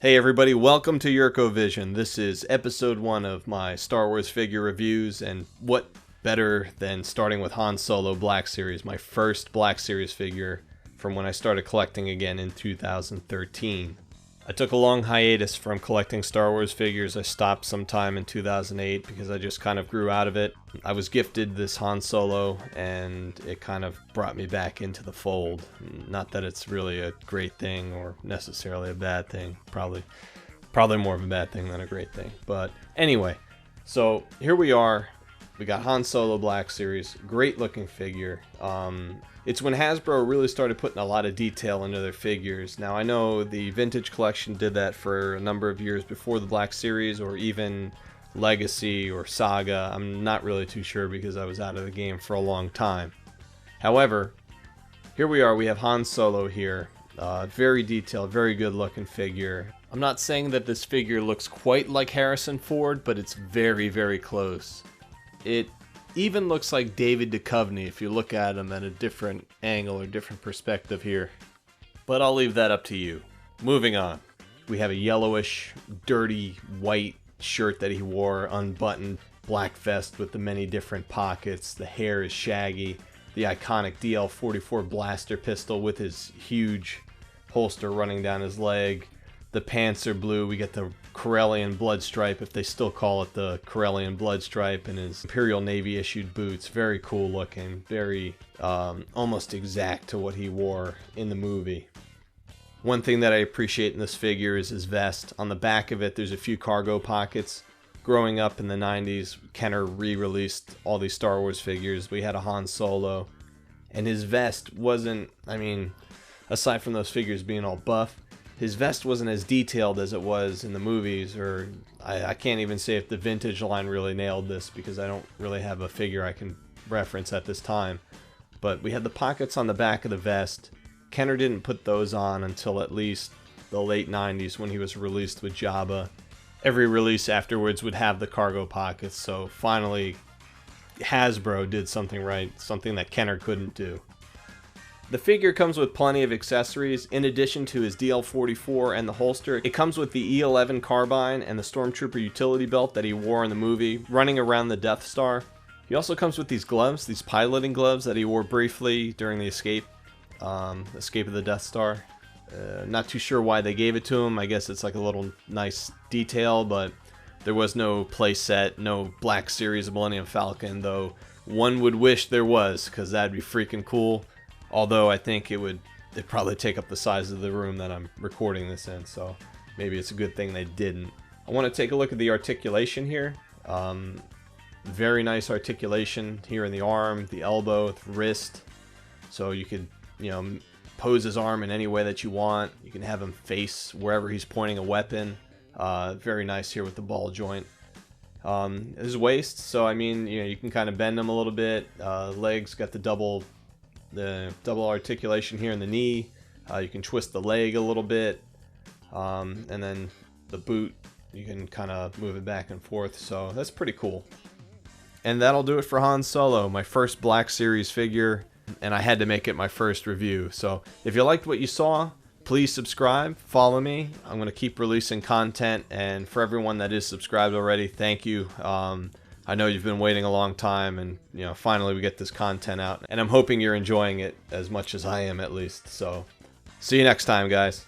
Hey everybody, welcome to Yurko Vision. This is episode 1 of my Star Wars figure reviews, and what better than starting with Han Solo Black Series, my first Black Series figure from when I started collecting again in 2013. I took a long hiatus from collecting Star Wars figures. I stopped sometime in 2008 because I just kind of grew out of it. I was gifted this Han Solo and it kind of brought me back into the fold. Not that it's really a great thing or necessarily a bad thing. Probably more of a bad thing than a great thing. But anyway, so here we are. We got Han Solo Black Series. Great looking figure. It's when Hasbro really started putting a lot of detail into their figures. Now I know the Vintage Collection did that for a number of years before the Black Series, or even Legacy or Saga. I'm not really too sure because I was out of the game for a long time. However, here we are. We have Han Solo here. Very detailed, very good looking figure. I'm not saying that this figure looks quite like Harrison Ford, but it's very, very close. It even looks like David Duchovny if you look at him at a different angle or different perspective here. But I'll leave that up to you. Moving on. We have a yellowish, dirty, white shirt that he wore, unbuttoned, black vest with the many different pockets. The hair is shaggy. The iconic DL-44 blaster pistol with his huge holster running down his leg. The pants are blue. We get the Corellian blood stripe, if they still call it the Corellian blood stripe, and his Imperial Navy issued boots. Very cool looking, very almost exact to what he wore in the movie. One thing that I appreciate in this figure is his vest. On the back of it, there's a few cargo pockets. Growing up in the 90s, Kenner re-released all these Star Wars figures. We had a Han Solo, and his vest wasn't, I mean, aside from those figures being all buff, his vest wasn't as detailed as it was in the movies, or I can't even say if the vintage line really nailed this because I don't really have a figure I can reference at this time. But we had the pockets on the back of the vest. Kenner didn't put those on until at least the late 90s when he was released with Jabba. Every release afterwards would have the cargo pockets, so finally Hasbro did something right, something that Kenner couldn't do. The figure comes with plenty of accessories. In addition to his DL-44 and the holster, it comes with the E11 carbine and the Stormtrooper utility belt that he wore in the movie, running around the Death Star. He also comes with these gloves, these piloting gloves that he wore briefly during the escape of the Death Star. Not too sure why they gave it to him. I guess it's like a little nice detail, but there was no play set, no Black Series Millennium Falcon, though one would wish there was, because that'd be freaking cool. Although I think it'd probably take up the size of the room that I'm recording this in, so maybe it's a good thing they didn't. I want to take a look at the articulation here. Very nice articulation here in the arm, the elbow, the wrist. So you could, pose his arm in any way that you want. You can have him face wherever he's pointing a weapon. Very nice here with the ball joint. His waist, so I mean, you can kind of bend him a little bit. Legs got the double articulation here in the knee. You can twist the leg a little bit, and then the boot, you can kind of move it back and forth, so that's pretty cool. And that'll do it for Han Solo, my first Black Series figure, and I had to make it my first review. So if you liked what you saw, please subscribe, follow me. I'm going to keep releasing content, and for everyone that is subscribed already, thank you. I know you've been waiting a long time, and finally we get this content out, and I'm hoping you're enjoying it as much as I am, at least. So see you next time, guys.